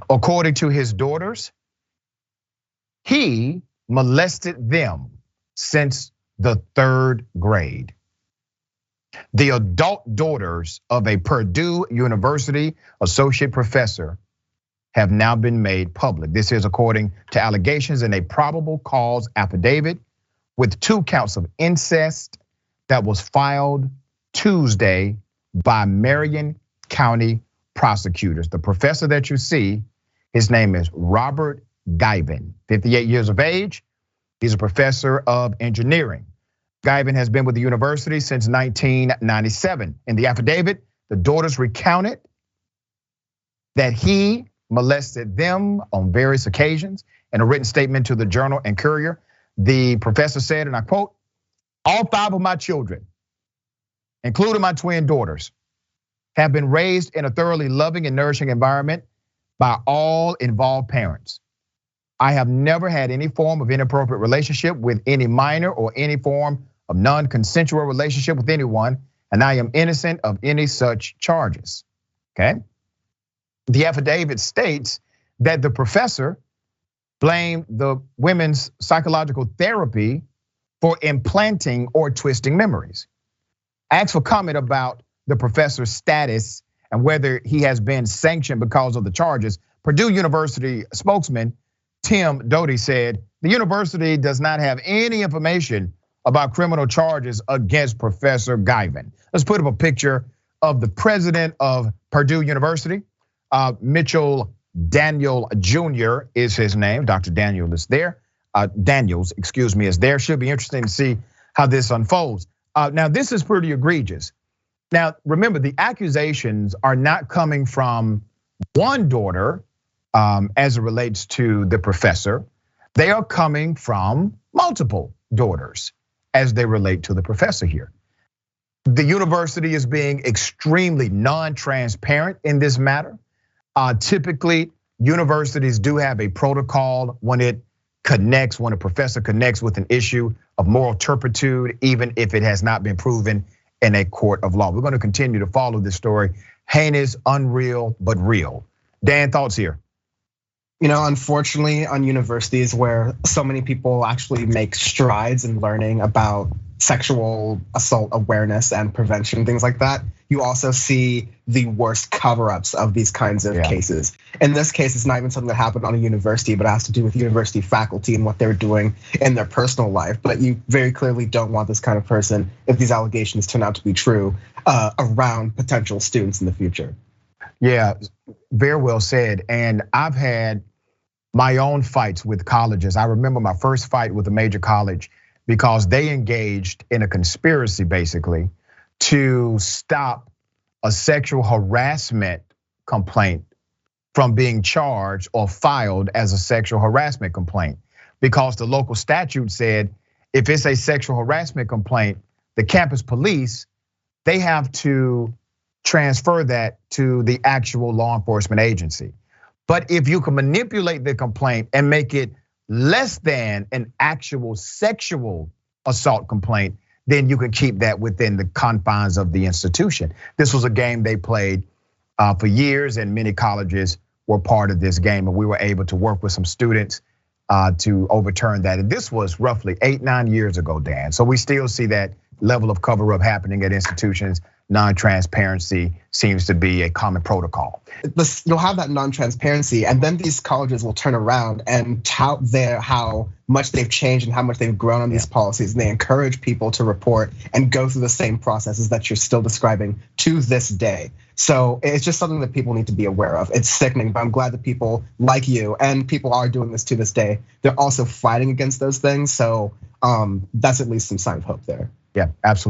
According to his daughters, he molested them since the 3rd grade. The adult daughters of a Purdue University associate professor have now been made public. This is according to allegations in a probable cause affidavit with 2 counts of incest that was filed Tuesday by Marion County prosecutors. The professor that you see, his name is Robert Givan, 58 years of age. He's a professor of engineering. Givan has been with the university since 1997. In the affidavit, the daughters recounted that he molested them on various occasions. In a written statement to the Journal and Courier, the professor said, and I quote, "All 5 of my children, including my twin daughters, have been raised in a thoroughly loving and nourishing environment by all involved parents. I have never had any form of inappropriate relationship with any minor or any form of non-consensual relationship with anyone, and I am innocent of any such charges." Okay. The affidavit states that the professor blamed the women's psychological therapy for implanting or twisting memories. Asked for comment about the professor's status and whether he has been sanctioned because of the charges, Purdue University spokesman Tim Doty said, "The university does not have any information about criminal charges against Professor Givan." Let's put up a picture of the president of Purdue University. Mitchell Daniel Jr. is his name. Dr. Daniel is there. Daniels, excuse me, is there. Should be interesting to see how this unfolds. Now, this is pretty egregious. Now, remember, the accusations are not coming from one daughter as it relates to the professor. They are coming from multiple daughters as they relate to the professor here. The university is being extremely non-transparent in this matter. Typically, universities do have a protocol when a professor connects with an issue of moral turpitude, even if it has not been proven in a court of law. We're going to continue to follow this story. Heinous, unreal, but real. Dan, thoughts here? Unfortunately, on universities where so many people actually make strides in learning about sexual assault awareness and prevention, things like that, you also see the worst cover-ups of these kinds of cases. In this case, it's not even something that happened on a university, but it has to do with university faculty and what they're doing in their personal life. But you very clearly don't want this kind of person, if these allegations turn out to be true, around potential students in the future. Yeah, very well said. And I've had my own fights with colleges. I remember my first fight with a major college because they engaged in a conspiracy basically to stop a sexual harassment complaint from being charged or filed as a sexual harassment complaint. Because the local statute said if it's a sexual harassment complaint, the campus police, they have to transfer that to the actual law enforcement agency. But if you can manipulate the complaint and make it less than an actual sexual assault complaint, then you can keep that within the confines of the institution. This was a game they played for years, and many colleges were part of this game, and we were able to work with some students to overturn that. And this was roughly 8-9 years ago, Dan. So we still see that level of cover-up happening at institutions. Non-transparency seems to be a common protocol. You'll have that non-transparency, and then these colleges will turn around and tout how much they've changed and how much they've grown on these policies. And they encourage people to report and go through the same processes that you're still describing to this day. So it's just something that people need to be aware of. It's sickening, but I'm glad that people like you and people are doing this to this day. They're also fighting against those things. So that's at least some sign of hope there. Yeah, absolutely.